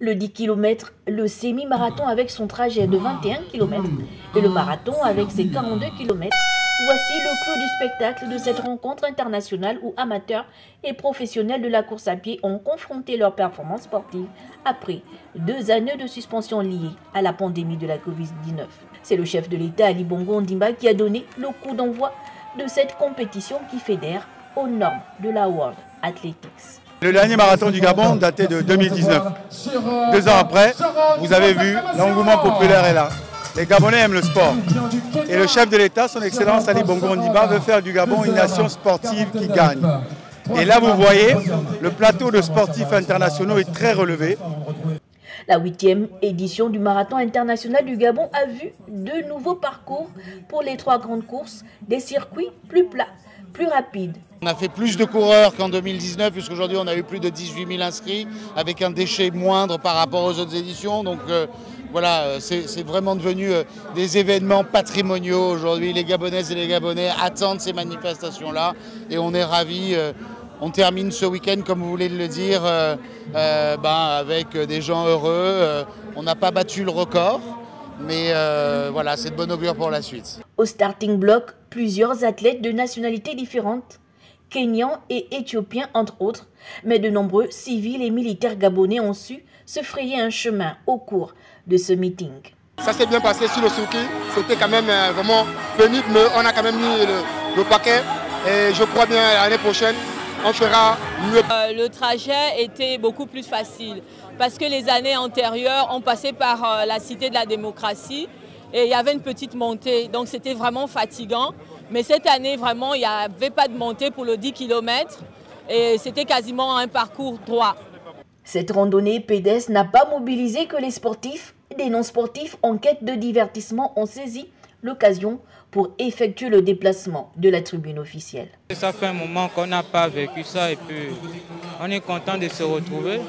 Le 10 km, le semi-marathon avec son trajet de 21 km et le marathon avec ses 42 km. Voici le clou du spectacle de cette rencontre internationale où amateurs et professionnels de la course à pied ont confronté leurs performances sportives après 2 années de suspension liées à la pandémie de la Covid-19. C'est le chef de l'État Ali Bongo Ondimba qui a donné le coup d'envoi de cette compétition qui fédère aux normes de la World Athletics. Le dernier marathon du Gabon datait de 2019. 2 ans après, vous avez vu, l'engouement populaire est là. Les Gabonais aiment le sport. Et le chef de l'État, son Excellence Ali Bongo Ondimba, veut faire du Gabon une nation sportive qui gagne. Et là, vous voyez, le plateau de sportifs internationaux est très relevé. La 8e édition du Marathon international du Gabon a vu de nouveaux parcours pour les 3 grandes courses, des circuits plus plats, plus rapides. On a fait plus de coureurs qu'en 2019, puisqu'aujourd'hui on a eu plus de 18 000 inscrits, avec un déchet moindre par rapport aux autres éditions. Donc voilà, c'est vraiment devenu des événements patrimoniaux aujourd'hui. Les Gabonaises et les Gabonais attendent ces manifestations-là et on est ravis. On termine ce week-end, comme vous voulez le dire, avec des gens heureux. On n'a pas battu le record, mais voilà, c'est de bon augure pour la suite. Au starting block, plusieurs athlètes de nationalités différentes, Kenyans et Éthiopiens entre autres, mais de nombreux civils et militaires gabonais ont su se frayer un chemin au cours de ce meeting. Ça s'est bien passé sur le circuit, c'était quand même vraiment pénible, mais on a quand même mis le paquet et je crois bien l'année prochaine, on fera mieux. Le trajet était beaucoup plus facile parce que les années antérieures, on passait par la Cité de la Démocratie et il y avait une petite montée, donc c'était vraiment fatigant. Mais cette année, vraiment, il n'y avait pas de montée pour le 10 km et c'était quasiment un parcours droit. Cette randonnée pédestre n'a pas mobilisé que les sportifs. Des non-sportifs en quête de divertissement ont saisi l'occasion pour effectuer le déplacement de la tribune officielle. Ça fait un moment qu'on n'a pas vécu ça et puis on est content de se retrouver.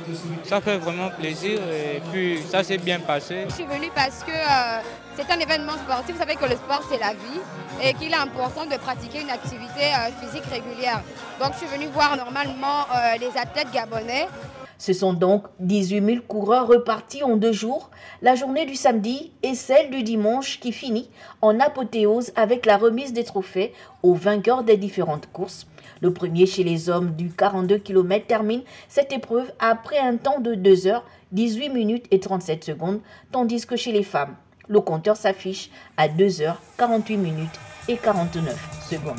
Ça fait vraiment plaisir et puis ça s'est bien passé. Je suis venue parce que c'est un événement sportif. Vous savez que le sport c'est la vie et qu'il est important de pratiquer une activité physique régulière. Donc je suis venue voir normalement les athlètes gabonais. Ce sont donc 18 000 coureurs repartis en 2 jours, la journée du samedi et celle du dimanche qui finit en apothéose avec la remise des trophées aux vainqueurs des différentes courses. Le premier chez les hommes du 42 km termine cette épreuve après un temps de 2 h, 18 minutes et 37 secondes, tandis que chez les femmes, le compteur s'affiche à 2 h, 48 minutes et 49 secondes.